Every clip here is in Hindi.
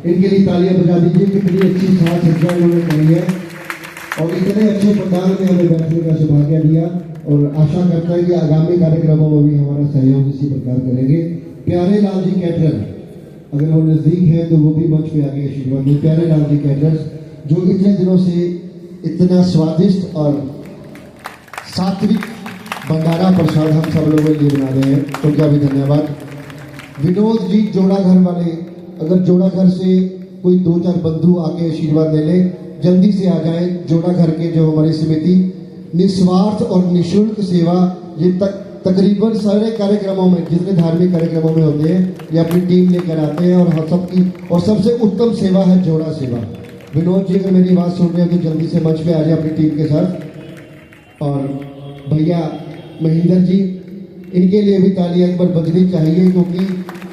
इनके लिए तालियां बजा दीजिए। कितनी अच्छी साज सज्जा इन्होंने करी है और इतने अच्छे पंडाल में हमें बैठने का सौभाग्य दिया और आशा करता है कि आगामी कार्यक्रमों में भी हमारा सहयोग इसी प्रकार करेंगे। प्यारे लाल जी कैटरर, अगर वो नजदीक है तो वो भी मंच पे आगे आशीर्वाद दें। प्यारे लाल जी कैटरर्स जो इतने दिनों से इतना स्वादिष्ट और सात्विक भंडारा प्रसाद हम सब लोगों के लिए बना रहे हैं, तो क्या भी धन्यवाद। विनोद जी जोड़ा घर वाले, अगर जोड़ा घर से कोई 2-4 बंधु आके आशीर्वाद ले ले, जल्दी से आ जाए। जोड़ा घर के जो हमारी समिति निस्वार्थ और निःशुल्क सेवा, ये तकरीबन सारे कार्यक्रमों में, जितने धार्मिक कार्यक्रमों में होते हैं, ये अपनी टीम लेकर आते हैं और हम सबकी और सबसे उत्तम सेवा है जोड़ा सेवा। विनोद जी अगर मेरी बात सुन रहे हैं तो जल्दी से मंच पे आ जाए अपनी टीम के साथ। और भैया महेंद्र जी, इनके लिए भी तालियां एक बार बजनी चाहिए, क्योंकि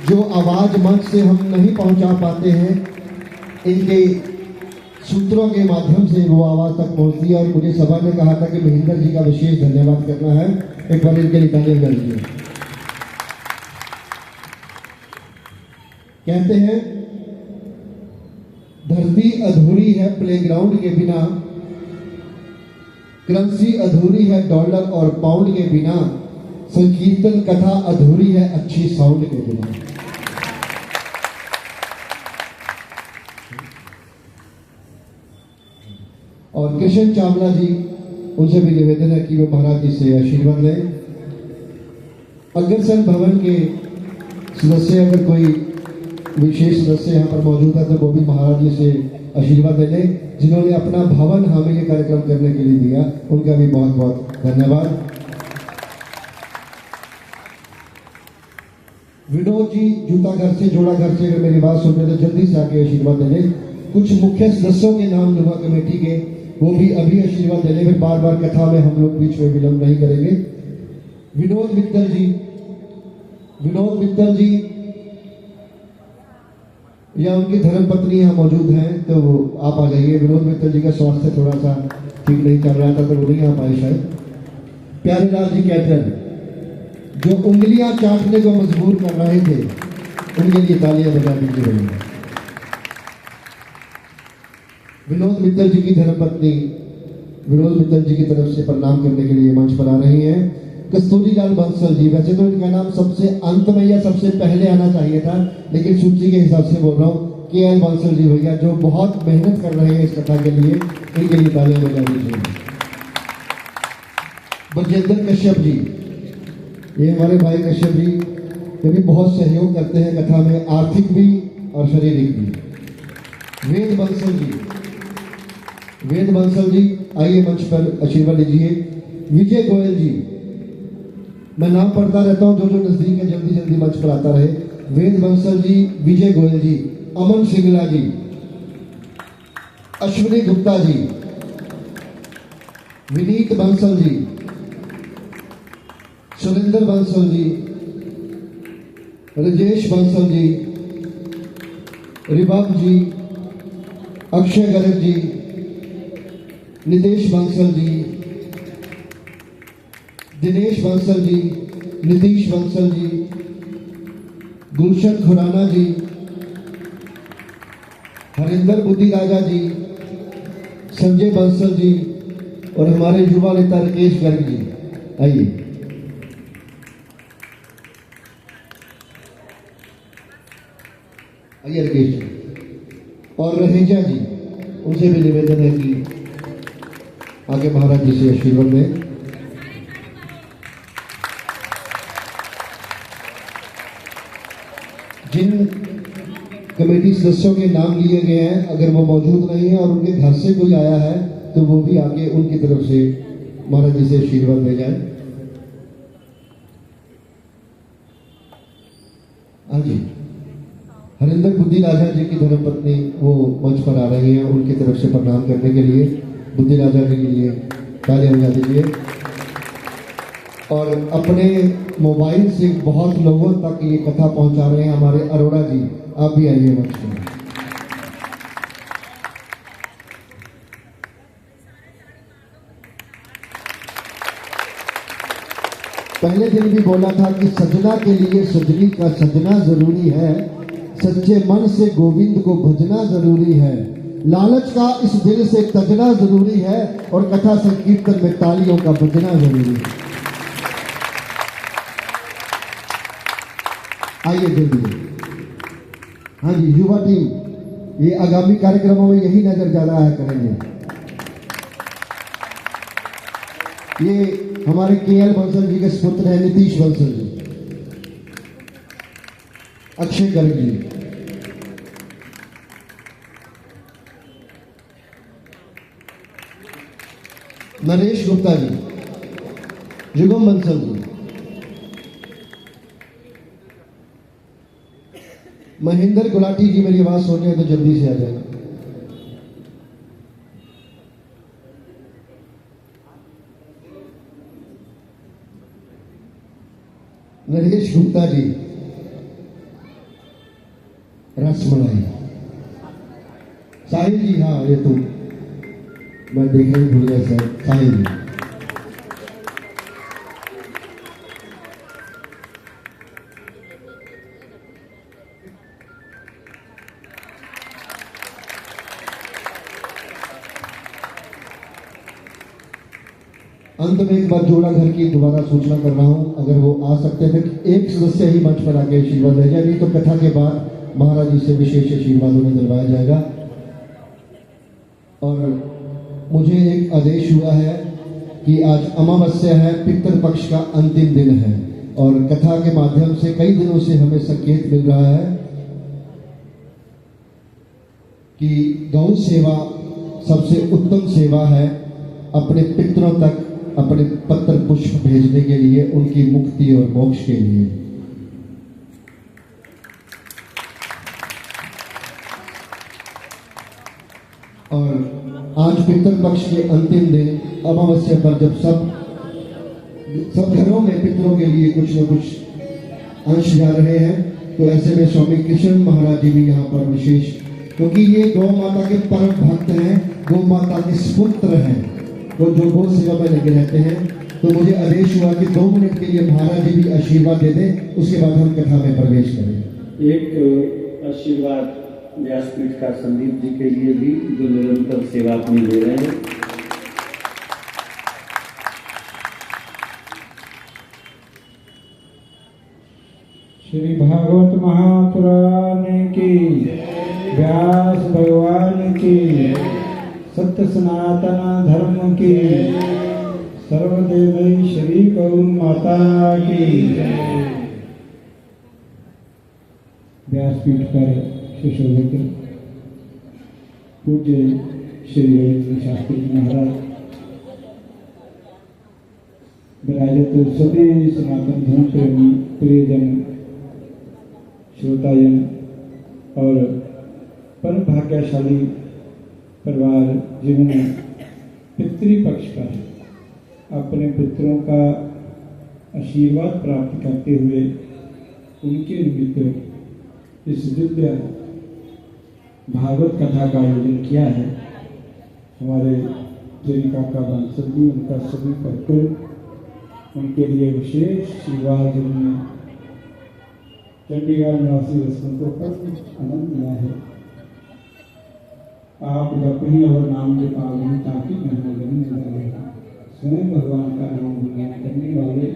जो आवाज़ मंच से हम नहीं पहुंचा पाते हैं, इनके सूत्रों के माध्यम से वो आवाज़ तक पहुंचती है। और मुझे सभा ने कहा था कि महेंद्र जी का विशेष धन्यवाद करना है, एक बार इनके लिए तालियां बजाइए। कहते हैं धरती अधूरी है प्लेग्राउंड के बिना, करेंसी अधूरी है डॉलर और पाउंड के बिना, संकीर्तन कथा अधूरी है अच्छी साउंड के बिना। और कृष्ण चावला जी, उनसे भी निवेदन है कि वो महाराज जी से आशीर्वाद लें। अग्रसेन भवन के सदस्य, अगर कोई विशेष सदस्य यहाँ पर मौजूद है तो वो भी महाराज जी से आशीर्वाद ले लें, जिन्होंने अपना भवन हमें ये कार्यक्रम करने के लिए दिया, उनका भी बहुत बहुत धन्यवाद। विनोद जी जूता घर से, जोड़ा घर से, अगर मेरी बात सुन रहे तो जल्दी से आके आशीर्वाद दे लें। कुछ मुख्य सदस्यों के नाम युवा कमेटी के, वो भी अभी आशीर्वाद दे लें, फिर बार बार कथा में हम लोग बीच में विलंब नहीं करेंगे। विनोद मित्तल जी, विनोद मित्तल जी या उनकी धर्मपत्नी यहाँ मौजूद हैं तो आप आ जाइए। विनोद मित्तल जी का स्वास्थ्य थोड़ा सा ठीक नहीं चल रहा था तो वो नहीं आ पाए शायद। प्यारे लाल जी कैटरर जो उंगलियां चाटने को मजबूर कर रहे थे, उनके लिए तालियां बजा दीजिए। विनोद मित्तल जी की धर्मपत्नी विनोद मित्तल जी की तरफ से प्रणाम करने के लिए मंच पर आ रही हैं कस्तूरी लाल बंसल जी। वैसे तो इनका नाम सबसे अंत में या सबसे पहले आना चाहिए था, लेकिन सूची के हिसाब से बोल रहा हूँ। KL बंसल जी भैया जो बहुत मेहनत कर रहे हैं इस कथा के लिए, इनके लिए तालियां बजा दीजिए। बजेंद्र कश्यप जी, ये हमारे भाई कश्यप जी, ये भी बहुत सहयोग करते हैं कथा में, आर्थिक भी और शारीरिक भी। वेद बंसल जी, वेद बंसल जी आइए मंच पर आशीर्वाद लीजिए। विजय गोयल जी, मैं नाम पढ़ता रहता हूँ, जो जो नजदीक है जल्दी जल्दी मंच पर आता रहे। वेद बंसल जी, विजय गोयल जी, अमन सिंगला जी, अश्विनी गुप्ता जी, विनीत बंसल जी, सुरेंद्र बंसल जी, राजेश बंसल जी, रिबाब जी, अक्षय गर्ग जी, नितेश बंसल जी, दिनेश बंसल जी, नीतीश बंसल जी, गुलशन खुराना जी, हरिंदर बुद्धि राजा जी, संजय बंसल जी और हमारे युवा नेता राकेश गर्ग जी। आइए। आइए राकेश जी। और रहेजा जी, उनसे भी निवेदन है कि आगे महाराज जी से आशीर्वाद लें। जिन कमेटी सदस्यों के नाम लिए गए हैं, अगर वो मौजूद नहीं है और उनके घर से कोई आया है तो वो भी आगे उनकी तरफ से महाराज जी से आशीर्वाद ले जाए। हाँ जी, हरिंदर बुद्धि राजा जी की धर्मपत्नी वो मंच पर आ रही हैं, उनकी तरफ से प्रणाम करने के लिए बुद्धि राजा जी के लिए तालियां बजा दीजिए। और अपने मोबाइल से बहुत लोगों तक ये कथा पहुंचा रहे हैं हमारे अरोड़ा जी, आप भी आइए मंच पर। पहले दिन भी बोला था कि सजना के लिए सजनी का सजना जरूरी है, सच्चे मन से गोविंद को भजना जरूरी है, लालच का इस दिल से तजना जरूरी है, और कथा संकीर्तन में तालियों का बजना जरूरी है। आइए जल्दी। हाँ जी, युवा टीम ये आगामी कार्यक्रमों में यही नजर ज्यादा आया करेंगे। ये हमारे केएल बंसल जी के सुपुत्र हैं नीतीश बंसल जी, अक्षय गर्ग जी, नरेश गुप्ता जी, जुगम बंसल जी, महेंद्र गुलाटी जी। मेरी आवाज सुन रहे हैं तो जल्दी से आ जाएगा। नरेश गुप्ता जी, रसमलाई, साहिल जी, हाँ ये तो मैं देखने ही भूल गया सर, साहिल जी। अंत में एक बार जोड़ा घर की दोबारा सूचना कर रहा हूं, अगर वो आ सकते हैं कि एक सदस्य ही मंच पर आके आशीर्वाद ले जाए, नहीं तो कथा के बाद महाराज जी से विशेष आशीर्वाद उन्हें दिलवाया जाएगा। और मुझे एक आदेश हुआ है कि आज अमावस्या है, पितृ पक्ष का अंतिम दिन है, और कथा के माध्यम से कई दिनों से हमें संकेत मिल रहा है कि गौ सेवा सबसे उत्तम सेवा है, अपने पितरों तक अपने पत्र पुष्प भेजने के लिए, उनकी मुक्ति और मोक्ष के लिए। और आज पितृ पक्ष के अंतिम दिन अमावस्या पर जब सब घरों में पितरों के लिए कुछ न कुछ अंश जा रहे हैं, तो ऐसे में स्वामी कृष्ण महाराज जी भी यहाँ पर विशेष, क्योंकि ये गौ माता के परम भक्त हैं, गौ माता के सुपुत्र हैं, तो जो गौ सेवा में लगे रहते हैं। तो मुझे आदेश हुआ कि 2 मिनट के लिए महाराज जी भी आशीर्वाद दे दें, उसके बाद हम कथा में प्रवेश करें। एक आशीर्वाद व्यासपीठ का संदीप जी के लिए भी, जो निरंतर सेवा अपनी दे रहे हैं। श्री भागवत महापुराण की, व्यास भगवान की, सत्य सनातन धर्म की, सर्वदेव श्री गौ माता की। व्यासपीठ पर सुशोभित पूज्य श्री रविंद्र शास्त्री महाराज, विराजत सभी सनातन धर्म प्रेमी प्रियजन, श्रोताजन और परम भाग्यशाली परिवार, जिन्होंने पितृपक्ष पर अपने पितरों का आशीर्वाद प्राप्त करते हुए उनके निमित्त इस दिव्य भागवत कथा का आयोजन किया है। हमारे जिन काका बंसल जी, उनका सभी परिकुल, उनके लिए विशेष आशीर्वाद, जिन्होंने चंडीगढ़ निवासी रसमतों पर आनंद लिया है। आप जपी और नाम जपावली ताकि स्वयं भगवान का नाम गुणगान करने वाले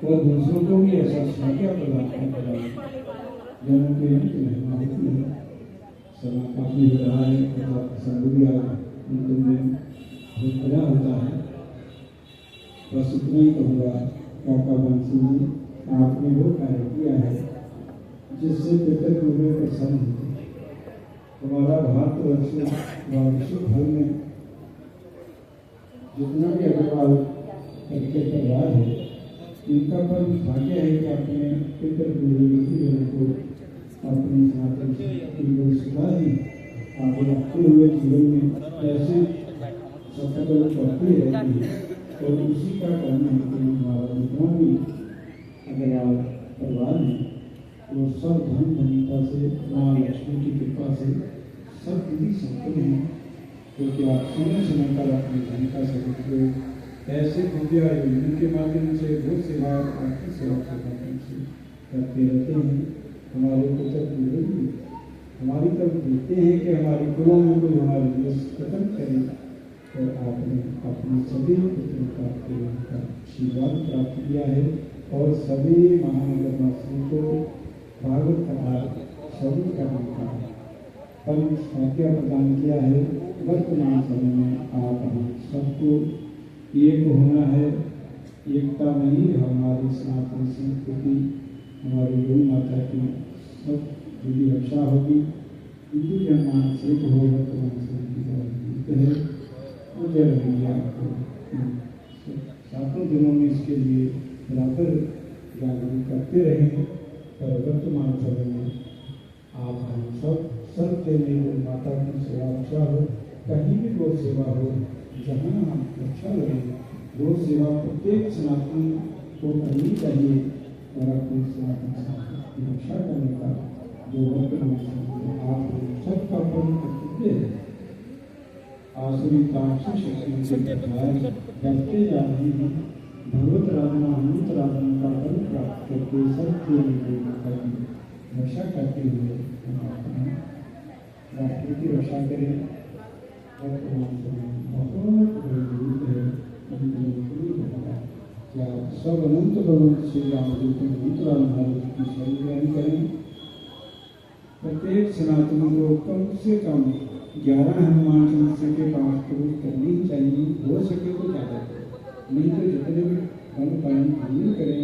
और दूसरों को भी ऐसा संख्या प्रदान करने वाले जनों के महिमा होती है। समय काफी हो रहा है तथा प्रसंग भी अंतिम दिन बहुत बड़ा होता है। बस इतना ही कहूँगा, काका बंसी जी, आपने वो कार्य किया है जिससे पितर पूरे प्रसन्न होते हैं। हमारा भारतवर्ष विश्व भर में जितना भी अग्रवाल करके परिवार है, इनका पर भाग्य है कि अपने पितर पूर्वजों को अपनी सनातन की सुधा दी, आगे रखते हुए जीवन में ऐसे सफल करते रहती है। और उसी का कारण है कि हमारा जितना भी अग्रवाल परिवार है, वो सब धन धनिता से, माँ लक्ष्मी की कृपा से सब विधि संपन्न है, क्योंकि आप समय समय पर अपनी धनिका से ऐसे दिव्य आयोजन के माध्यम से वो सेवा आपकी सेवा के माध्यम से करते रहते हैं। हमारे कुछ विरोधी हमारी तरफ देखते हैं कि हमारे कुलों में कोई हमारे देश कतल करे, तो आपने अपने सभी पुत्रों का आशीर्वाद प्राप्त किया है और सभी महानगरवासियों को भागवत कथा शुरू करने का परम भाग्य प्रदान किया है। वर्तमान समय में आप हम सबको एक होना है, एकता में ही हमारी सनातन संस्कृति, हमारी गौ माता की सब जुड़ी रक्षा होगी। हिंदू जनमान से हो वर्तमान संस्कृति मुझे रही आपको सातों दिनों में इसके लिए बराबर जागरूक करते रहें। पर वर्तमान समय में आप हम सब के लिए गौ माता की सेवा रक्षा हो, कहीं भी गौ सेवा हो, जहाँ हम अच्छा लगे गौ सेवा प्रत्येक सनातन को करनी चाहिए और अपनी सनातन संस्कृति की रक्षा करने का जो वर्तमान समय में आप सबका परम कर्तव्य है। आसुरी तामसी शक्ति से बढ़ते जा रही हैं, भगवत राधना अनंत राधना का फल प्राप्त करके सबके लिए माता की रक्षा करते हुए हम अपने राष्ट्र की रक्षा करें। वर्तमान समय बहुत जरूरत है क्या सब अनंत भगवंत श्री राम जी के अनंत राम भारत की शरण करें। प्रत्येक सनातनों को कम से कम 11 हनुमान चालीसा के पाठ पूरी करनी चाहिए, हो सके तो ज़्यादा करें, नहीं तो जितने भी बन पाए पूरी करें।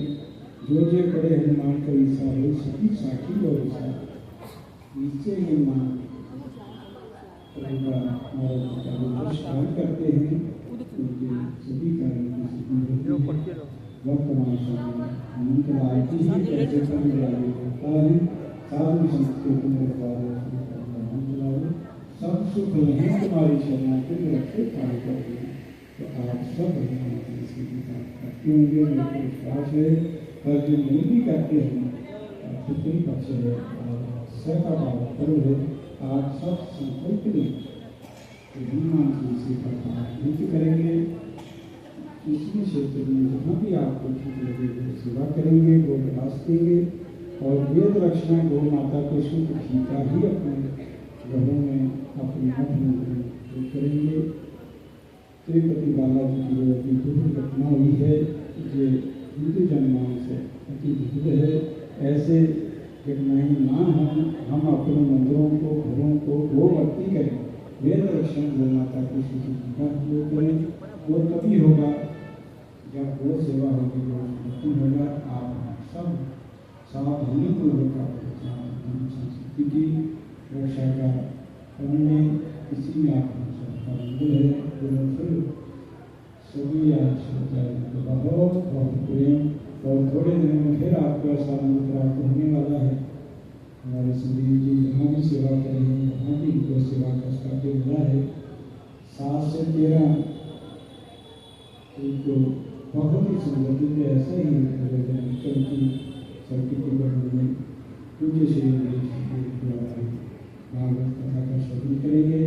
जो बड़े हनुमान चालीसा हो सभी साखी और नीचे हनुमान नमस्कार करते हैं उनके सभी कार्यों की वर्तमान समय में अनंत राय की ही कार्यक्रम होता है। साधु संस्कृति में सब सुख नहीं तुम्हारी शरणार्थी में रखे कार्य करते हैं। तो आप सब करते होंगे, मेरे को विश्वास है। पर जो नहीं भी करते हैं पितृ पक्ष है और सबका पर्व है, आप सब संकल्प लें हनुमान जी का पाठ करेंगे। किसी भी क्षेत्र में जहाँ भी आपको ठीक लगे सेवा करेंगे, गो विकास देंगे और वेद रक्षणा गौ माता के शुद्ध घी का ही अपने घरों में अपने मठ में करेंगे। तिरुपति बालाजी की जो अति दुर्घटना घटना हुई है जो हिंदू जनमान से अति दुर्घट है। ऐसे घटनाएं ना हम अपने मंदिरों को घरों को गोभक्ति करें, वेद रक्षण गौ माता की शुद्धि का उपयोग करें। वो तभी होगा जब गौ सेवा होगी, गौ भक्ति होगा। आप सब सावधानी पूर्वक संस्कृति की रक्षा का करने इसी में आप सबका मंदिर है। फिर सभी बहुत बहुत प्रेम और थोड़े दिनों में फिर आपका सानंद प्राप्त होने वाला है। हमारे संदीप जी जहाँ भी सेवा करेंगे वहाँ भी गौ सेवा का कार्य मिला है। 7 से 13 तो बहुत ही संगठित ऐसे ही की सर्किट में पूज्य श्री भागवत कथा का श्रवण करेंगे।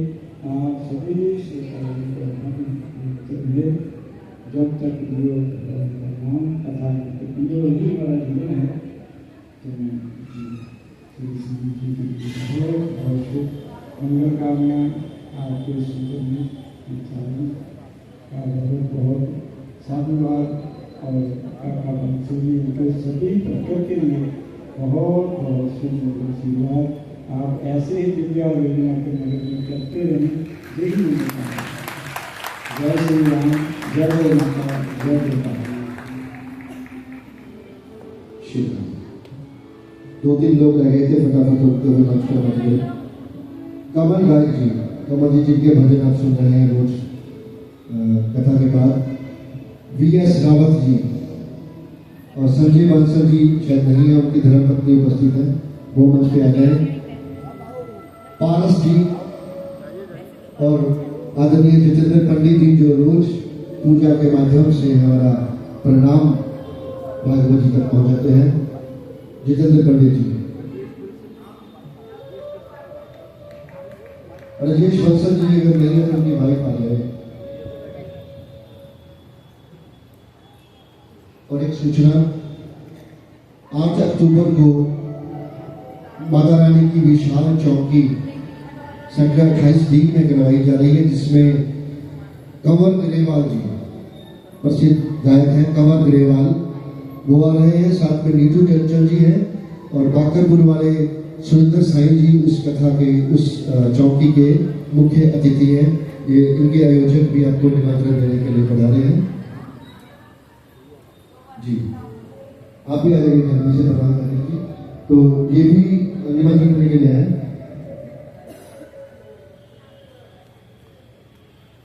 आप सभी जब तक नाम कथा ही हमारा जीवन है, तो मंगल कामना आपके जीवन में बहुत बहुत साधुवाद और उनके सभी भक्तों के लिए बहुत बहुत आशीर्वाद। आप ऐसे ही दिव्या और योजना के मदद में करते रहें। यही उनका जय श्री राम, जय जय माता, जय जय श्री राम। 2-3 लोग रह गए थे, फटाफट होते हुए मंच पर बच गए। कमल गायक जी, कमल जी के भजन आप सुन रहे हैं रोज कथा के बाद। VS रावत जी और संजय बंसल जी शायद नहीं है, उनकी धर्मपत्नी उपस्थित है, वो मंच पे आ जाए। पारस जी और आदरणीय जितेंद्र पंडित जी जो रोज पूजा के माध्यम से हमारा प्रणाम भागवत जी तक पहुंचाते हैं। जितेंद्र पंडित जी, राजेश बंसल जी अगर नहीं है तो उनकी वाइफ आ जाए। और एक सूचना, 8 अक्टूबर को माता रानी की विशाल चौकी सेक्टर 28D में करवाई जा रही है, जिसमें कंवर ग्रेवाल जी, प्रसिद्ध गायक हैं कंवर ग्रेवाल, वो आ रहे हैं। साथ में नीतू चंचल जी हैं और बाकरपुर वाले सुरेंद्र साईं जी उस कथा के, उस चौकी के मुख्य अतिथि हैं। ये इनके आयोजक भी आपको निमंत्रण देने के लिए पधारे हैं जी। आप भी आ जाइए जल्दी से प्रदान करने की, तो ये भी निमंत्रण देने के लिए है।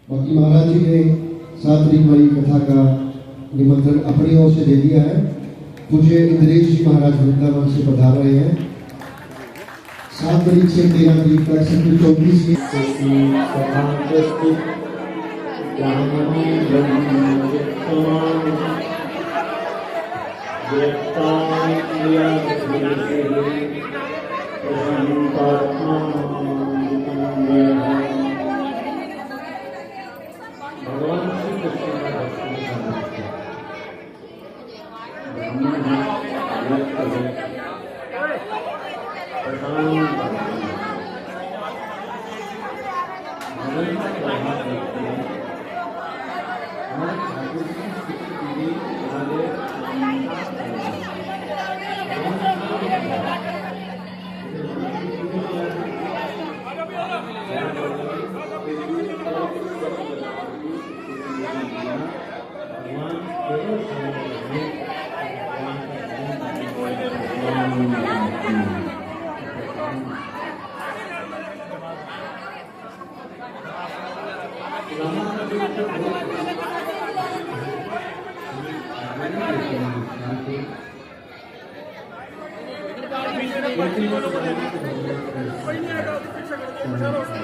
बाकी महाराज जी ने 7 तारीख वाली कथा का निमंत्रण अपनी ओर से दे दिया है। पूज्य इंद्रेश जी महाराज वृंदावन से पधार रहे हैं। 7 तारीख से 13 तारीख तक सेक्टर 24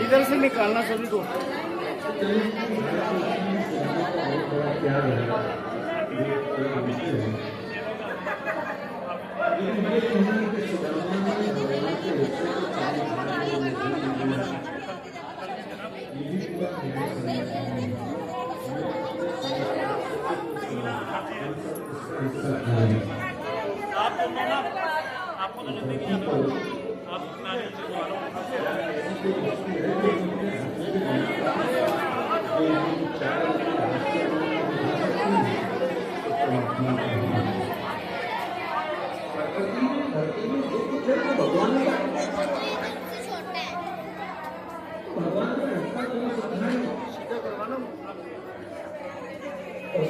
इधर से निकालना सभी को। आपको तो नहीं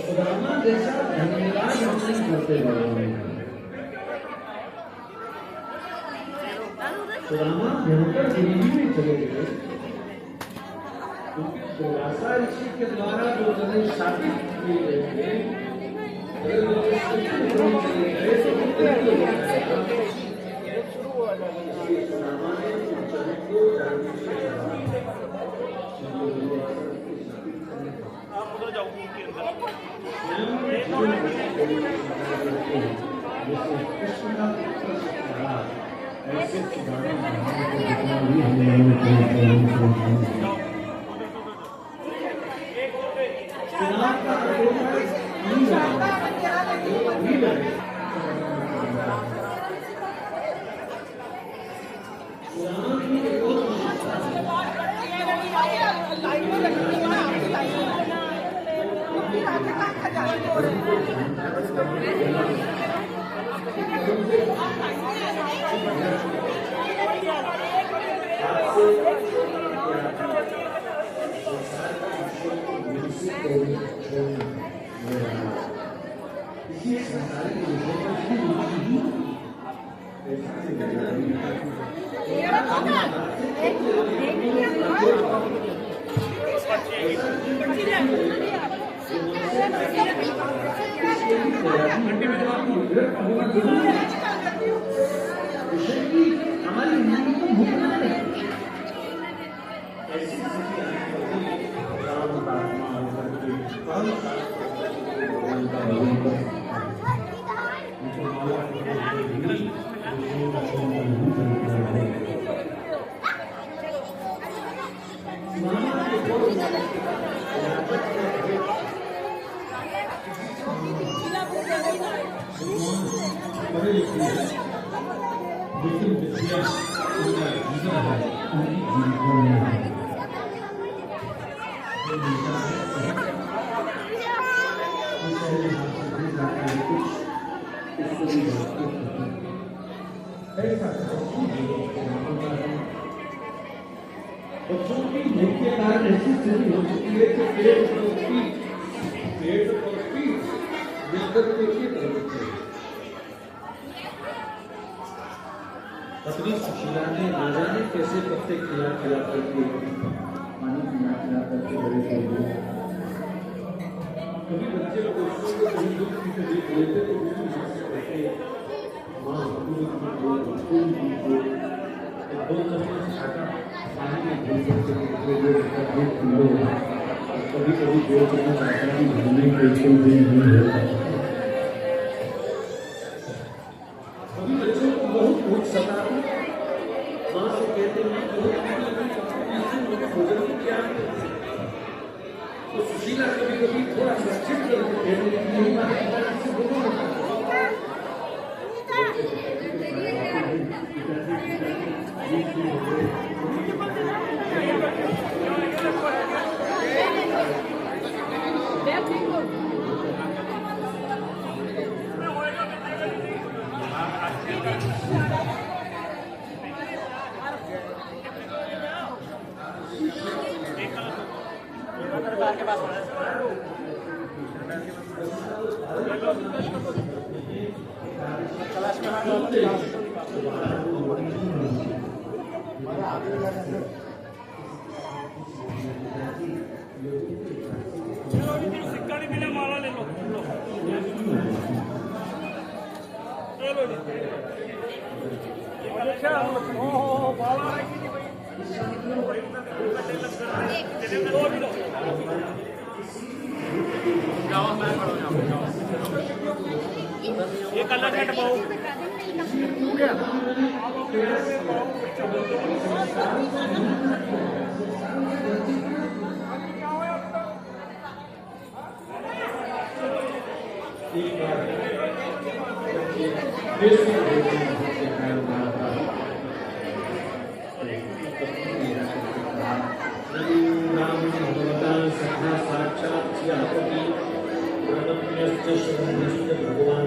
सुदामा जैसा धन्यवाद हम नहीं करते हैं। सुदामा भयंकर दिल्ली में चले गए, दुर्वासा ऋषि के द्वारा जो जगह स्थापित किए गए लेकिन विद्या उनका जीवन है, उनकी जीवन है। बच्चों की भूख के कारण ऐसी स्थिति हो चुकी है कि पेट और पीठ मिलकर के लिए प्रवृत्ति है। पत्नी सुशीला ने राजा ने कैसे पत्ते खिला खिला करके पानी खिला करके बड़े कर दिए। कभी बच्चे दोस्तों को कहीं दुख की तकलीफ लेते तो उसकी माँ से कहते, माँ दो चम्मच आटा पानी में घोल करके कभी कभी 2 चम्मच आटा भी घोलने बिल्कुल भी नहीं होता। कभी बच्चों को बहुत भूख सताती, माँ से कहते हैं भोजन क्या है, तो सुशीला कभी कभी थोड़ा सा चिट करके कहते हैं नहीं माँ से बोलो के पास सिक्का नहीं मिला, माला ले लो। एक अलग है पाओ भगवान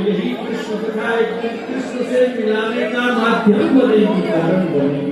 यही कृष्ण कथा कृष्ण से मिलाने का माध्यम बनेगी, कारण बनेगी।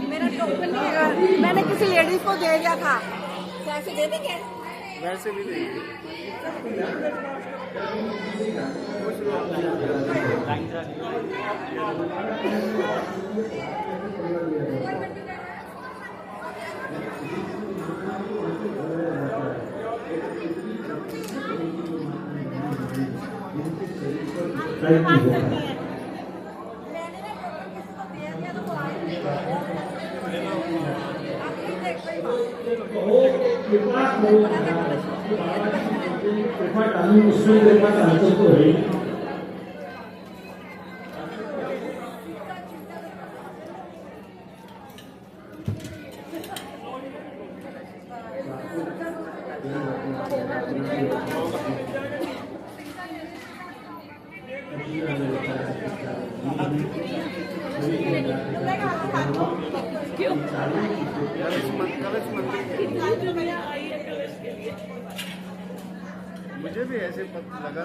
मेरा टोकन नहीं है, मैंने किसी लेडीज को दे दिया था। पैसे दे देंगे? वैसे भी देंगे। मुझे भी ऐसे लगा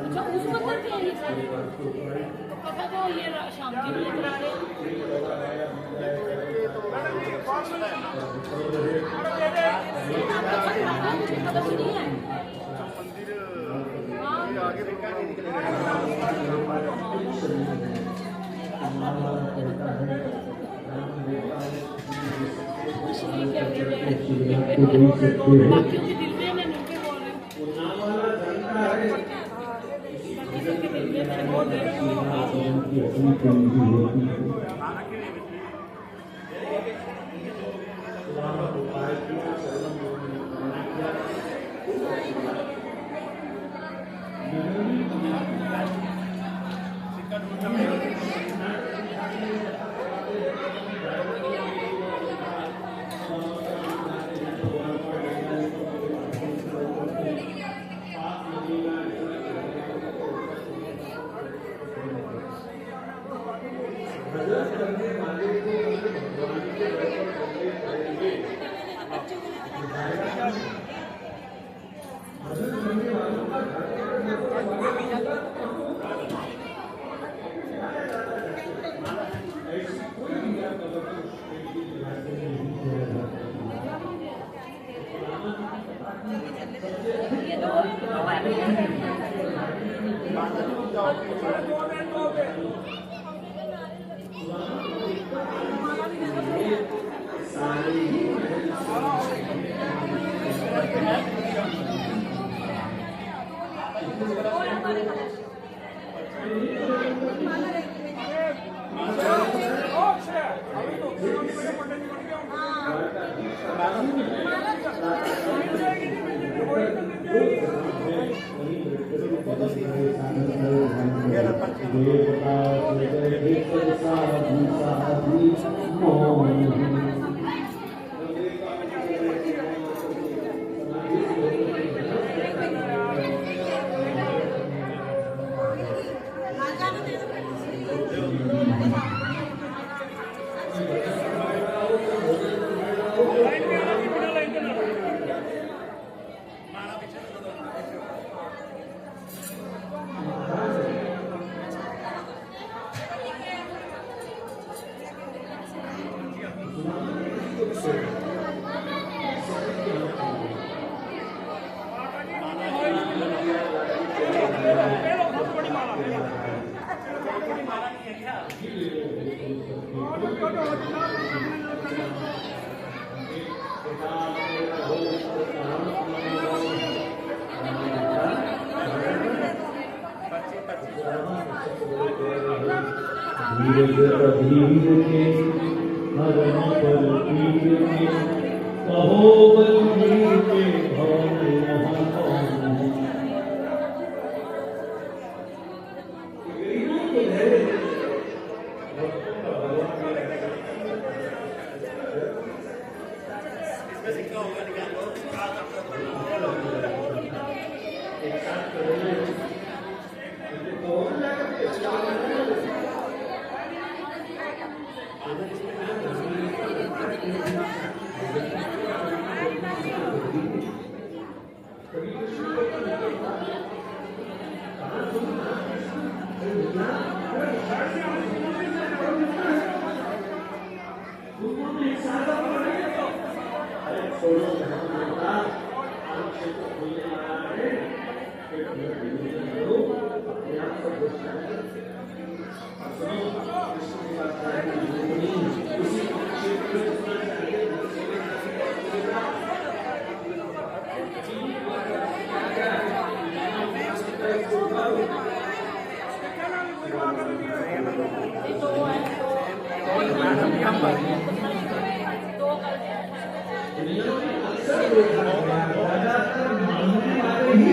अच्छा उस मतलब क्या है तो पता तो ये शाम की बजे करा रहे पता तो नहीं है बाकियों की दिल में मैं नीचे बोल रही धीरज अधीर के हरम पर पीर के कहो बलवीर के भवन यहाँ कौन है।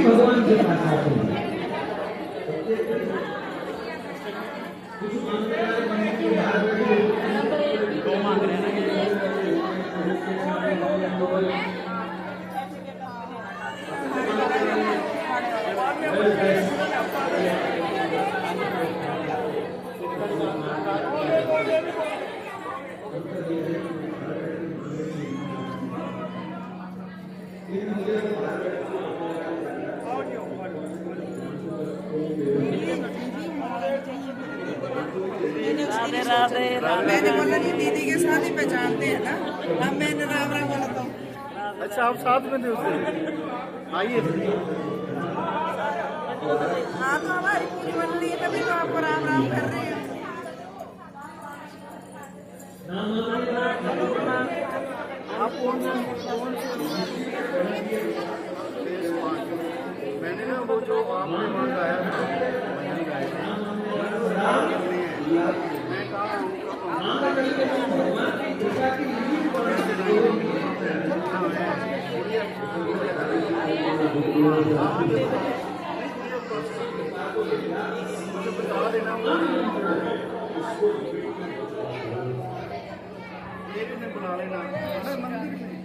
भगवान के पास आते हैं। राधे राधे राधे। मैंने बोला कि दीदी के साथ ही पहचानते हैं ना, अब मैंने राम राम बोला तो। अच्छा आप साथ में थे उससे, आइए। हाँ तो हमारी पूरी मंडली है, तभी तो आपको राम राम कर रहे हैं। आप कौन से मैंने ना वो जो आपने वहाँ गाया था, भजन गाया था, मैं कहा मुझे बता देना मेरे ने बुला लेना मंदिर में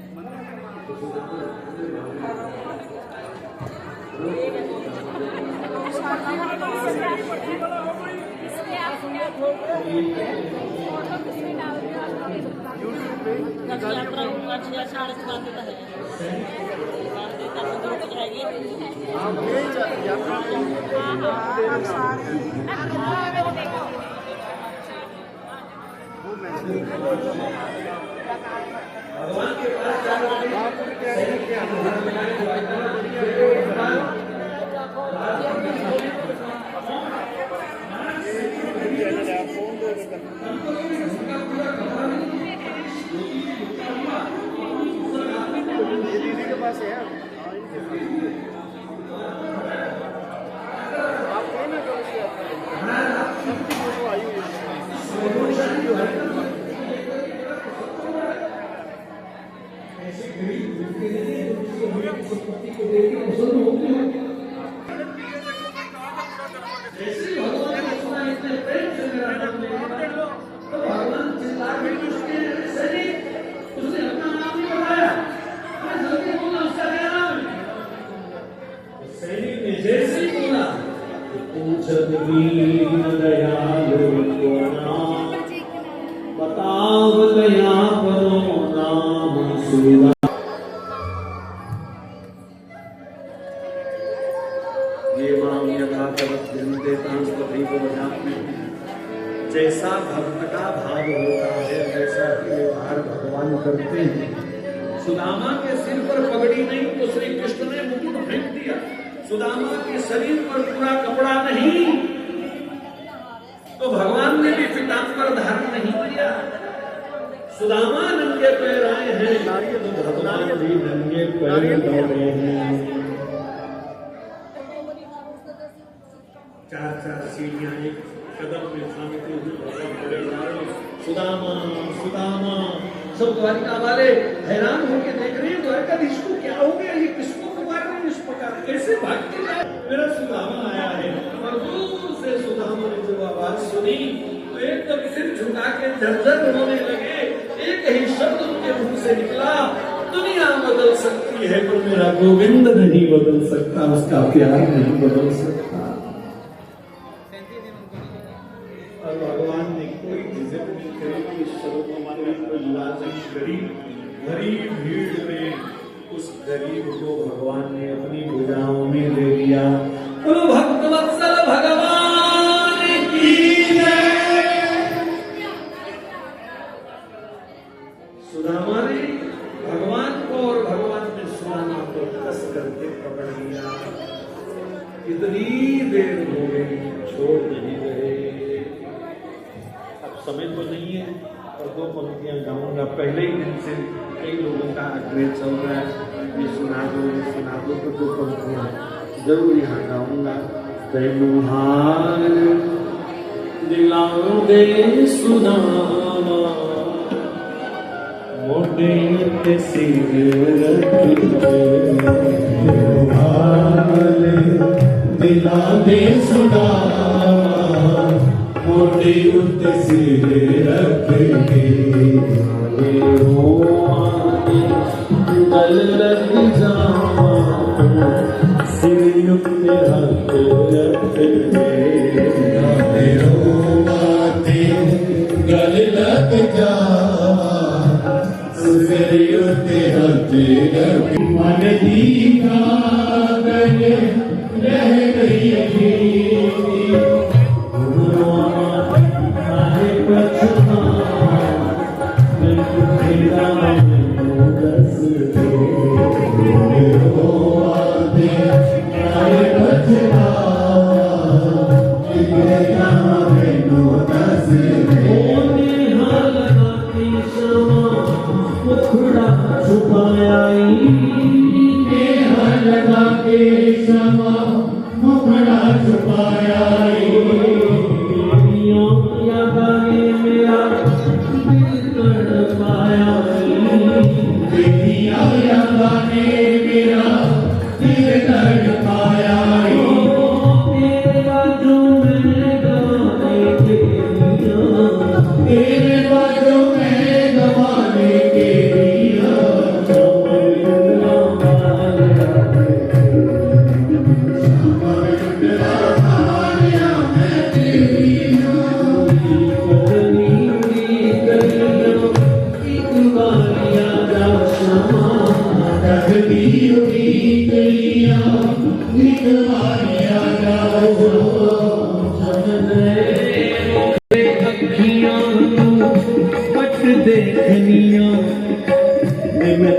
दीदी के पास है आप ना सबकी फोटो आई हुई है। बताव दया परो नाम सुविधा। ये माम यथा तवत्ते जैसा भक्त का भाव होता है वैसा ही व्यवहार भगवान करते हैं। सुदामा के सिर पर पगड़ी नहीं तो श्री कृष्ण ने मुकुट फेंक दिया। सुदामा के शरीर पर पूरा कपड़ा नहीं तो भगवान भगवान ने भी पीताम्बर धारण नहीं किया। सुदामा नंगे पैर आए हैं, भगवान भी नंगे पैर दौड़े हैं। 4-4 सीढ़ियां एक कदम में थामते हुए भगवान बड़े नारे, सुदामा सुदामा। सब द्वारिका वाले हैरान होकर देख रहे हैं, द्वारकाधीश को क्या हो गया, ये किसको पुकार रहे हैं इस प्रकार, कैसे भागते जाए। मेरा सुदामा आया है। और दूर से सुदामा ने जब आवाज सुनी तो एकदम सिर झुका के झरझर रोने लगे। एक ही शब्द उनके मुंह से निकला, दुनिया बदल सकती है पर मेरा गोविंद नहीं बदल सकता, उसका प्यार नहीं बदल सकता। और भगवान ने कोई झिझक नहीं करी, इस सर्वमान्य को लाज नहीं करी। भरी भीड़ में उस गरीब को भगवान ने अपनी भुजाओं में ले लिया। बोलो भक्तवत्सल भगवान की जय। सुदामा ने भगवान को और भगवान ने सुदामा को कस करके पकड़ लिया। कितनी देर हो गई, छोड़ नहीं रहे। अब समय तो नहीं है और 2 पंक्तियां गाऊंगा। पहले ही दिन से कई लोगों का आग्रह चल रहा है, ये सुना दो तो 2 पंक्तियां जरूर यहाँ गाऊंगा। तेनु हार दिलाओ दे सुदामा, मोटे ते सिर दिला दे सुदामा, मोटे उत्ते सिर रख के गल लग जावा, सिर उत्ते हाथ रख के रोवाते गल लग जावा, सिर उत्ते हाथ रख। मन दी कागज रह गई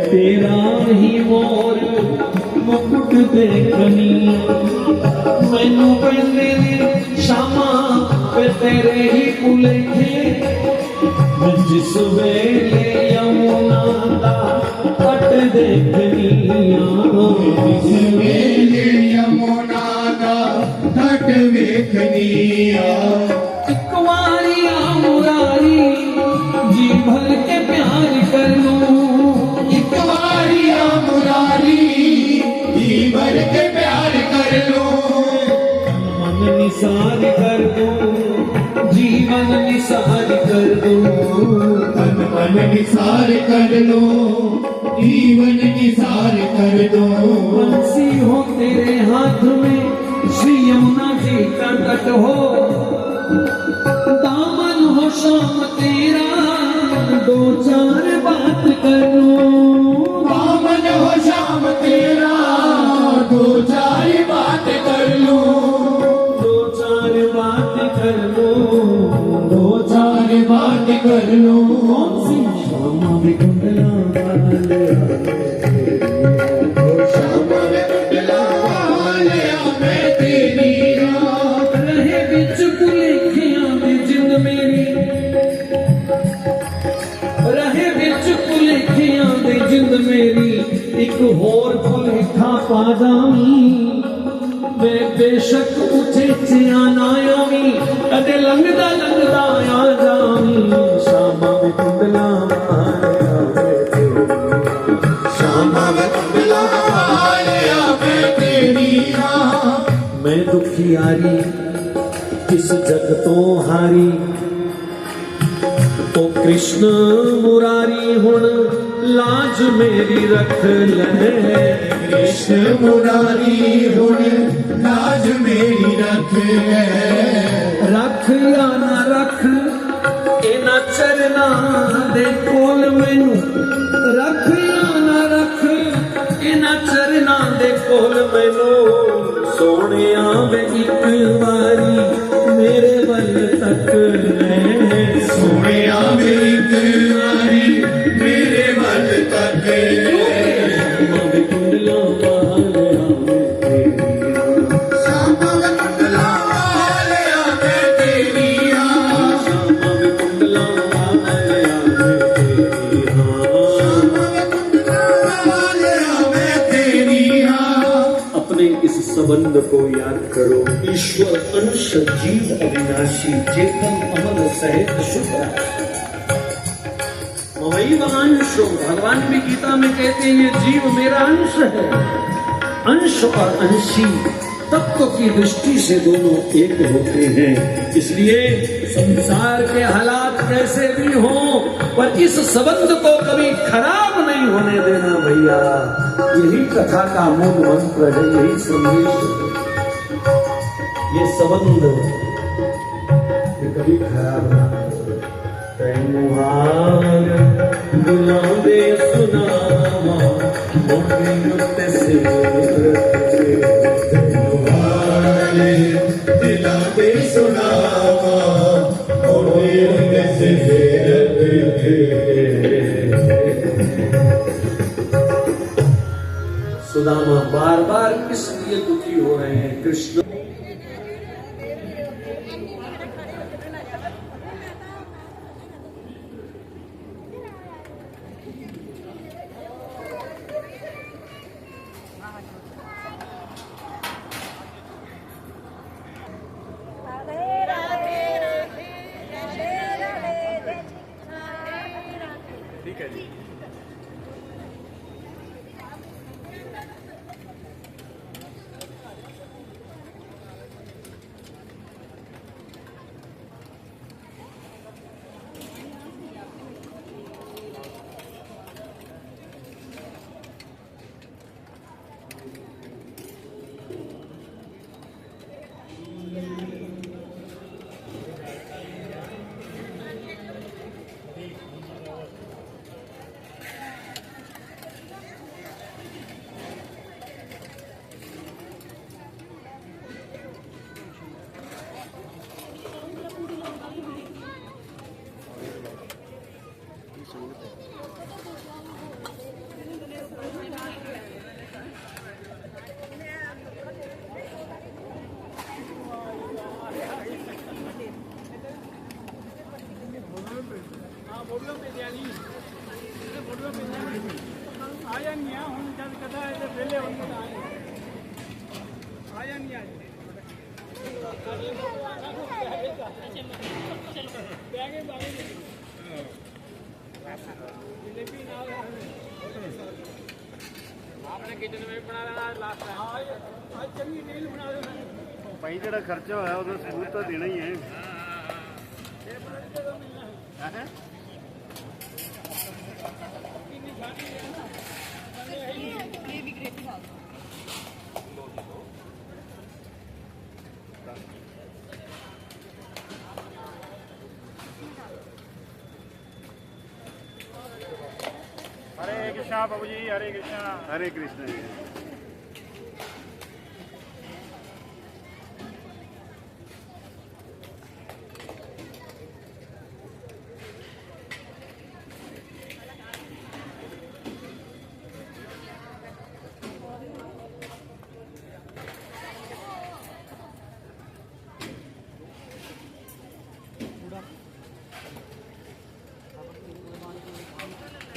तेरा ही मोर मुकुट देखनी, मैनू पहले शामा पे तेरे ही भुलेखे, जिस वेले यमुना दा तट देखनी, जिस वेले यमुना दा तट देखनी। एक बारी आ मुरारी जी भर के प्यार कर लूं, एक बारी आ मुरारी जी भर के प्यार कर लूं, मन निसार कर दूं, जीवन निसार कर दूं, मन निसार कर लो, जीवन निसार कर दो। बंसी हो तेरे हाथ में, श्री यमुना जी का तट हो, दामन हो शाम तेरा, 2-4 बात करो, दामन हो शाम तेरा, 2-4 बात कर लो, 2-4 बात कर लो, 2-4 बात कर लो। कौन सी श्यामा विकुंडला वाले, श्यामा विकुंडला वाले मैं तेरी रहे बिच भुलेखियां दे जिंद में ਵਿੱਚ ਆਣਾ ਆਵੀਂ ਕਦੇ ਲੰਘਦਾ ਲੰਘਦਾ ਆ ਜਾਵੀਂ ਸ਼ਾਮਾਂ ਵਿੱਚ ਕੁੰਡਲਾਂ ਵਾਲਿਆ ਵੇ ਤੇਰੀਆਂ ਸ਼ਾਮਾਂ ਵਿੱਚ ਕੁੰਡਲਾਂ ਵਾਲਿਆ ਵੇ ਤੇਰੀਆਂ मैं दुखियारी किस जग तो हारी तो कृष्ण मुरारी हुण लाज मेरी रख ले कृष्ण मुरारी हुण लाज मेरी रख ले रख या ना रख इना चरना दे कोल मैनू रख या ना रख इना चरना दे कोल मैनू सोने वे एक बारी मेरे वल तक ले सोने वे एक बारी मेरे वल तक ले कुंडला वालिया श्यामा वे कुंडला वालिया वे तेरिया श्यामा वे कुंडला वालिया श्यामा वे कुंडला वालिया वे तेरिया अपने इस संबंध को याद करो ईश्वर अंश जीव अविनाशी चेतन अमर सहित शुभ मवई अंशो भगवान भी गीता में कहते हैं ये जीव मेरा अंश है अंश और अंशी तत्व की दृष्टि से दोनों एक होते हैं इसलिए संसार के हालात कैसे भी हों पर इस संबंध को कभी खराब नहीं होने देना भैया यही कथा का मूल मंत्र है यही संदेश है ये संबंध ये कभी खराब ना हो तैमुहार बुलावे सुनावा मोटे युक्त से दिला दे सुनावा मोटे से सुदामा बार बार किस लिए दुखी हो रहे हैं कृष्ण ठीक है जी। आया नहीं है हम जब कथा है तो पहले होंगे आया नहीं आया आपने किचन में बना लेना लास्ट टाइम आज चलिए रील बना लेना भाई जरा खर्चा होया उधर सबूत तो देना ही है हरे कृष्णा बाबू जी हरे कृष्णा हरे कृष्णा जी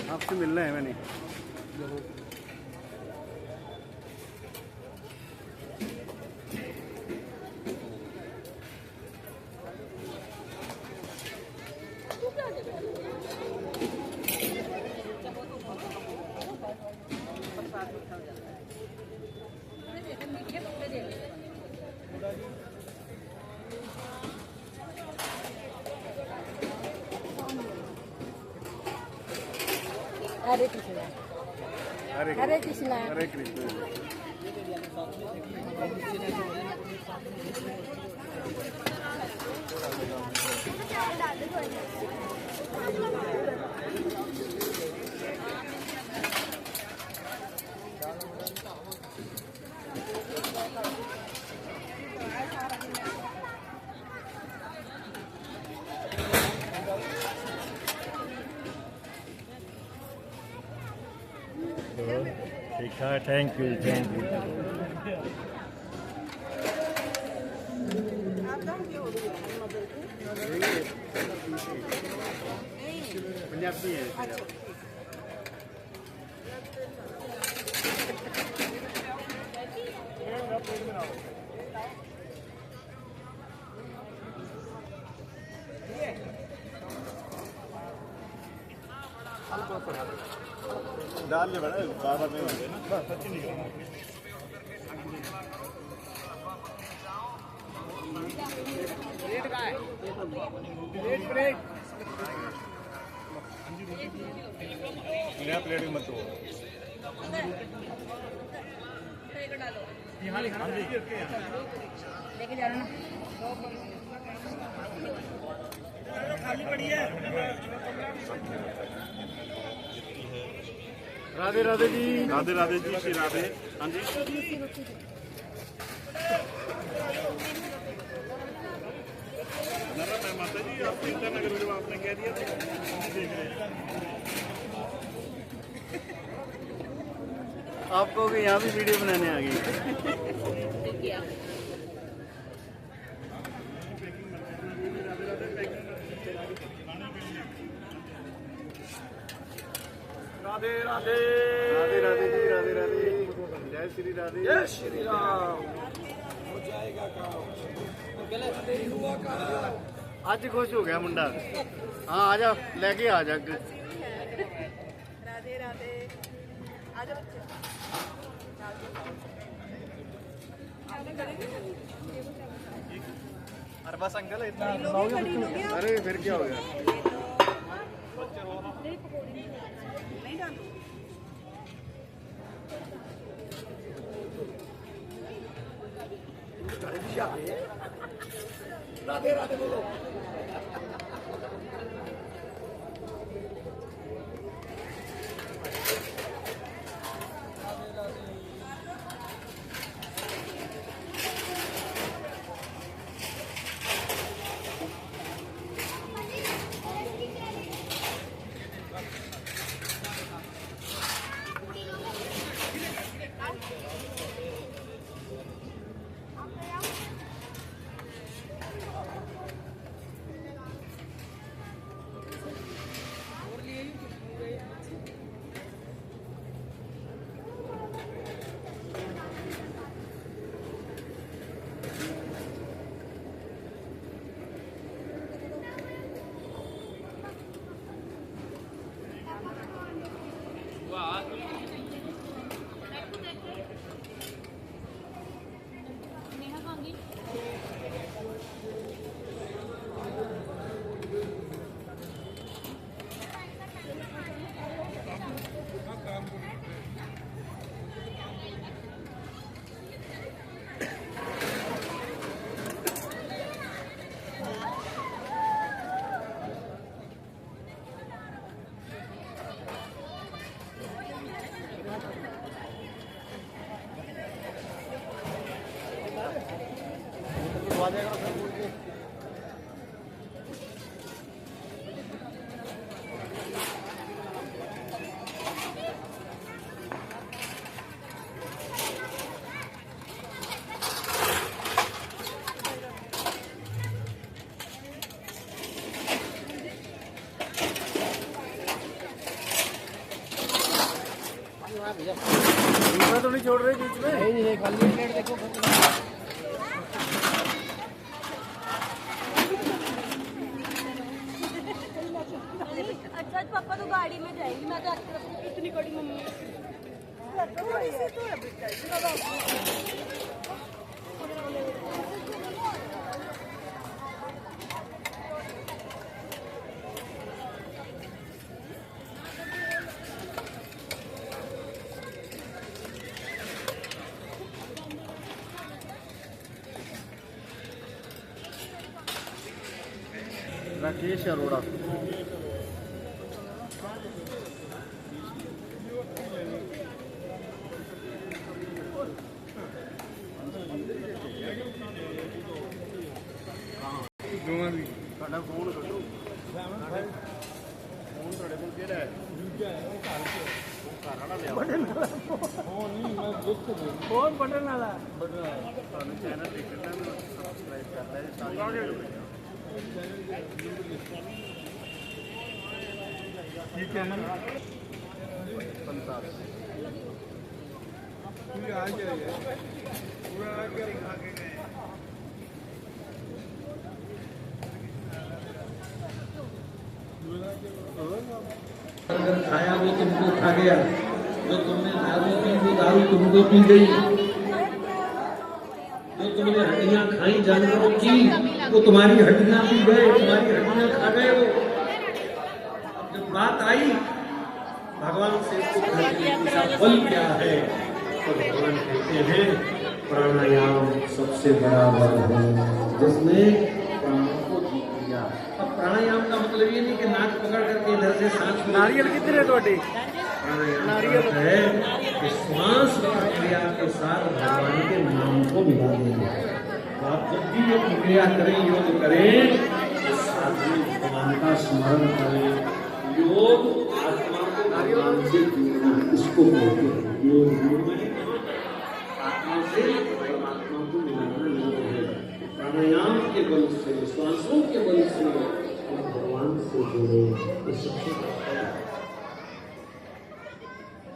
आपसे मिलना है मैंने हरे कृष्णा हरे कृष्णा हरे कृष्ण। ठीक है, thank you thank you. Punjabi है। डाल ले बड़ा बाबा में वाले ना बस अच्छी निकल रेट का है रेट ब्रेक नया प्लेट में मत हो यहां लिखा लेके जा रहा ना खाली पड़ी है। राधे राधे जी, राधे राधे जी, श्री राधे। हाँ जी मैं माता जी आप चिंता न करो, जो आपने कह दिया देख रहे हैं। आपको भी यहाँ भी वीडियो बनाने आ गई। राधे राधे राधे राधे जी, राधे राधे, जय श्री राधे, जय श्री राम। हो जाएगा काम। आज खुश हो गया मुंडा। हाँ आजा लेके आ जा। राधे राधे आजा बच्चे। अरे बस अंकल इतना। अरे फिर क्या हो गया। राधे राधे बोलो। दूसरा तो नहीं छोड़ रहे बीच में। नहीं खाली प्लेट देखो। अच्छा पापा तो गाड़ी में जाएंगी, मैं तो इतनी बड़ी मम्मी राकेश अरोड़ा। ਤੁਹਾਡਾ ਫੋਨ ਕੱਢੋ ਫੋਨ ਤੁਹਾਡੇ ਕੋਲ ਕਿਹੜਾ ਹੈ? ਘਰ ਵਾਲਾ ਲਿਆ ਫੋਨ ਨਹੀਂ ਮੈਂ ਦੇਖ ਕੇ ਫੋਨ ਬਟਨ ਵਾਲਾ ਤੁਹਾਨੂੰ ਚੈਨਲ ਦੇਖਣਾ ਨਾ ਸਬਸਕ੍ਰਾਈਬ ਕਰਦਾ ਹੈ ਸਾਰੀ ਕੀ ਚੈਨਲ 45 पूरे आ जाएगा पूरा आके खा के गए। अगर खाया वो तुमको खा गया, जो तुमने दारू पी वो दारू तुमको पी गई, जो तुमने हड्डियां खाई जानवरों की वो तुम्हारी हड्डियां पी गए, तुम्हारी हड्डियां खा गए वो। जब बात आई भगवान से इसका फल क्या है तो भगवान कहते हैं प्राणायाम सबसे बड़ा बल है जिसने प्राणों को जीत लिया। अब प्राणायाम का मतलब ये नहीं कि नाक पकड़ करके इधर से सांस नारियल कितने थोड़े प्राणायाम है कि श्वास प्रक्रिया के साथ भगवान के नाम को मिला देंगे। आप जब भी ये प्रक्रिया करें योग करें तो साथ में भगवान का स्मरण करें। योग आत्मा को भगवान से जोड़ना इसको बोलते हैं योग। आत्मा से परमात्मा को मिलाना योग है। प्राणायाम के बल से श्वासों के बल से हम भगवान से जुड़े। ये सबसे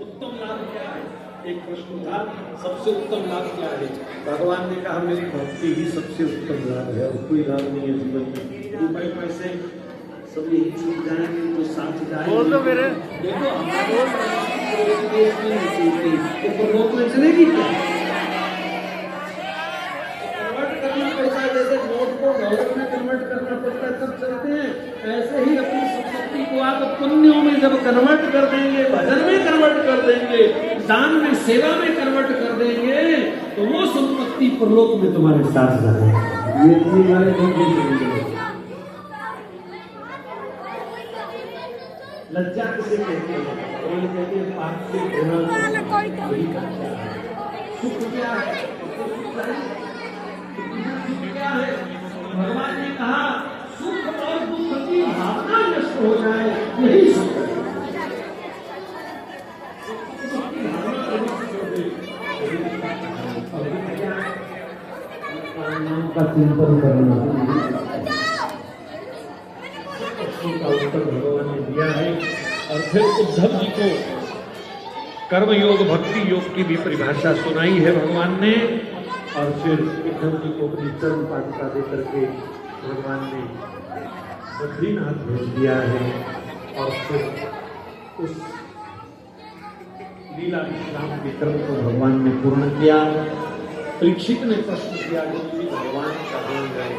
उत्तम लाभ क्या है? एक प्रश्न था सबसे उत्तम लाभ क्या है? भगवान ने कहा मेरी भक्ति ही सबसे उत्तम लाभ है और कोई लाभ नहीं है जीवन में। रुपए पैसे सब यही छूट जाएंगे तो साथ जाएंगे। बोल दो मेरे देखो हमारे देश में नहीं चलती तो परलोक में चलेगी क्या? कन्वर्ट करना पड़ता है, जैसे नोट को डॉलर में कन्वर्ट करना पड़ता है तब चलते हैं। ऐसे ही अपनी संपत्ति को आप पुण्यों में जब कन्वर्ट कर देंगे, भजन में कन्वर्ट कर देंगे, दान में सेवा में कन्वर्ट कर देंगे तो वो संपत्ति परलोक में तुम्हारे साथ जाएगी। ये तीन वाले लोग लज्जा किसे कहते हैं? भगवान कहते हैं पाप से घृणा। सुख क्या है? सुख क्या है? भगवान ने कहा सुख और दुख की भावना नष्ट हो जाए यही सुख है। नाम का चिंतन करना का उत्तर भगवान ने दिया है। और फिर उद्धव जी को कर्म योग भक्ति योग की भी परिभाषा सुनाई है भगवान ने। और फिर उद्धव जी को अपनी चरण पादुका दे करके भगवान ने बद्रीनाथ भेज दिया है। और फिर उस लीला विश्राम के क्रम को भगवान ने पूर्ण किया। परीक्षित ने प्रश्न किया कि भगवान कहाँ गए?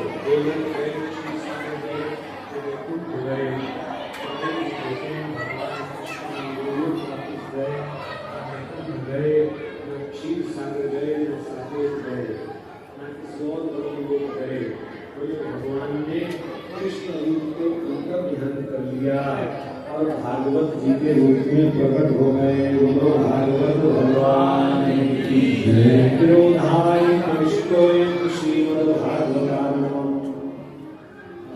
गए क्षीर सागर गए न साकेत गए न किसी और लोग गए। भगवान ने कृष्ण रूप को अंतर ध्यान कर लिया और भागवत जी के रूप में प्रकट हो गए। बोलो भागवत भगवान की जय। विरोधाय कृष्णोय श्रीमद् भागवतामृतम्।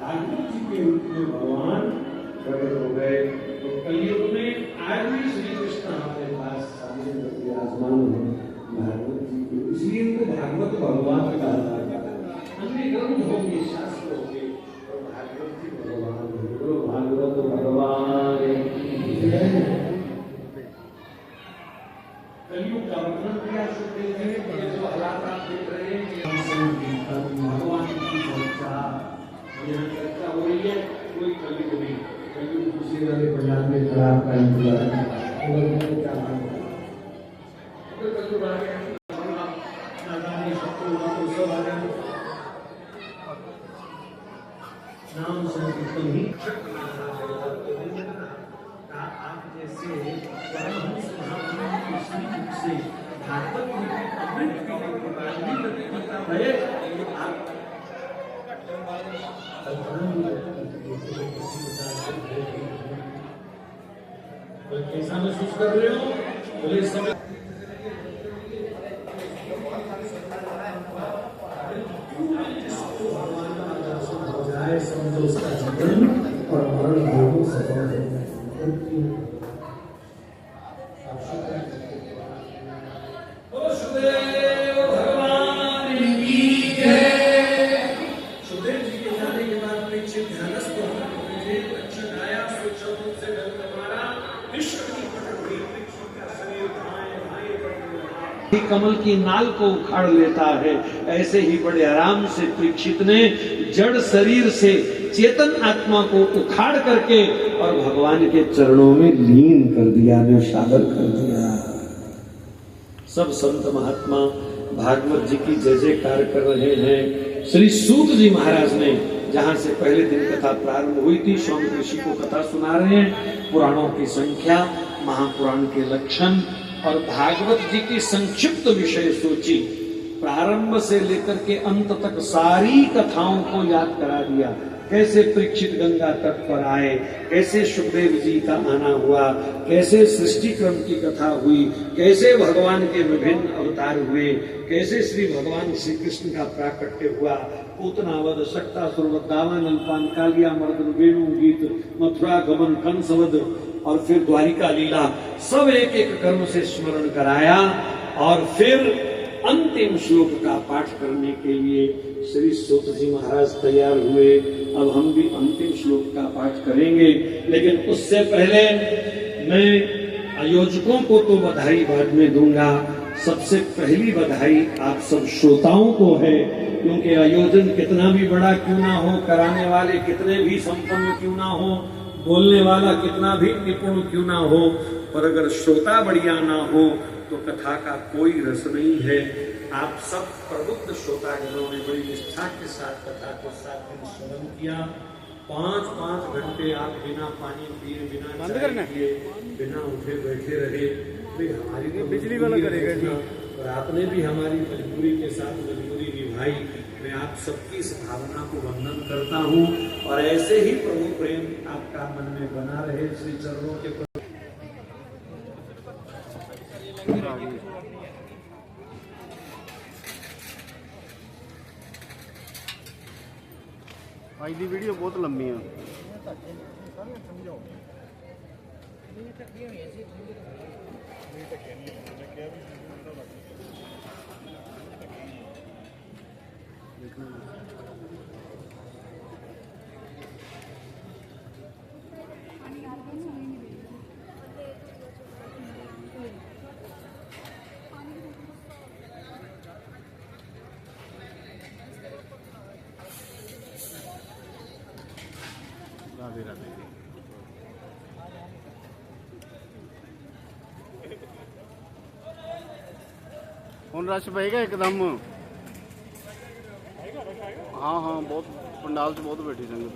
भागवत जी के रूप में भगवान प्रकट हो गए। तो कलयुग में आज भी श्री कृष्ण हमारे पास विराजमान है भागवत जी के। इसलिए इनको भागवत भगवान कहा जाता है। अन्य ग्रंथ होंगे शास्त्र होंगे और भागवत जी भगवान है। भागवत भगवान कलयुग का वर्णन किया सुनते हैं। जो हालात आप देख रहे हैं भगवान की चर्चा यहाँ चर्चा हो रही है। कोई कलयुग नहीं, कलयुग दूसरे वाले प्रयास में खराब का इंतजार नाम संकीर्तन ही आप जैसे परमहंस महात्मा से भागवत अमृत पीने के बाद भी है आप कैसा महसूस कर रहे हो? बोले इस समय हो जाए, समझो उसका जीवन और मरण दोनों सफल हो जाए। सुखदेव भगवान की जय। सुखदेव जी के जाने के बाद परीक्षित ध्यानस्थ होकर रक्षक आया, सूक्ष्म रूप से दंड मारा, विश्व की प्रकट हुई, परीक्षित का शरीर भाए भाए पड़ने लगा। कमल की नाल को उखाड़ लेता है, ऐसे ही बड़े आराम से परीक्षित ने जड़ शरीर से चेतन आत्मा को उखाड़ करके और भगवान के चरणों में लीन कर दिया, न्यौछावर कर दिया। सब संत महात्मा भागवत जी की जय जयकार कर रहे हैं। श्री सूत जी महाराज ने जहां से पहले दिन कथा प्रारंभ हुई थी, स्वामी ऋषि को कथा सुना रहे हैं। पुराणों की संख्या, महापुराण के लक्षण और भागवत जी की संक्षिप्त विषय सूची, प्रारंभ से लेकर के अंत तक सारी कथाओं को याद करा दिया। कैसे परीक्षित गंगा तट पर आए, कैसे सुखदेव जी का आना हुआ, कैसे सृष्टि क्रम की कथा हुई, कैसे भगवान के विभिन्न अवतार हुए, कैसे श्री भगवान श्री कृष्ण का प्राकट्य हुआ, पूतनावध, शक्तासुर वध, दावानल पान, कालिया मर्दन, वेणु गीत, मथुरा गमन, कंसवध और फिर द्वारिका लीला, सब एक एक कर्म से स्मरण कराया। और फिर अंतिम श्लोक का पाठ करने के लिए श्री सूत जी महाराज तैयार हुए। अब हम भी अंतिम श्लोक का पाठ करेंगे, लेकिन उससे पहले मैं आयोजकों को तो बधाई बाद में दूंगा। सबसे पहली बधाई आप सब श्रोताओं को है, क्योंकि आयोजन कितना भी बड़ा क्यों ना हो, कराने वाले कितने भी संपन्न क्यों ना हो, बोलने वाला कितना भी निपुण क्यों ना हो, पर अगर श्रोता बढ़िया ना हो तो कथा का कोई रस नहीं है। आप सब प्रबुद्ध श्रोतागणों ने बड़ी निष्ठा के साथ कथा को 7 दिन श्रवण किया। 5-5 घंटे आप बिना पानी पिए, बिना चाय पिए, बिना उठे बैठे रहे। हमारी तो बिजली वाला करेगा जी, और आपने भी हमारी मजबूरी के साथ मजबूरी निभाई। मैं आप सबकी इस भावना को वंदन करता हूँ, और ऐसे ही प्रभु प्रेम आपका मन में बना रहे। श्री चरणों के आज की वीडियो बहुत लंबी है। राधे राधे। ਹੁਣ रश पएगा एकदम। हाँ हाँ, बहुत पंडाल से बहुत बैठी संगत।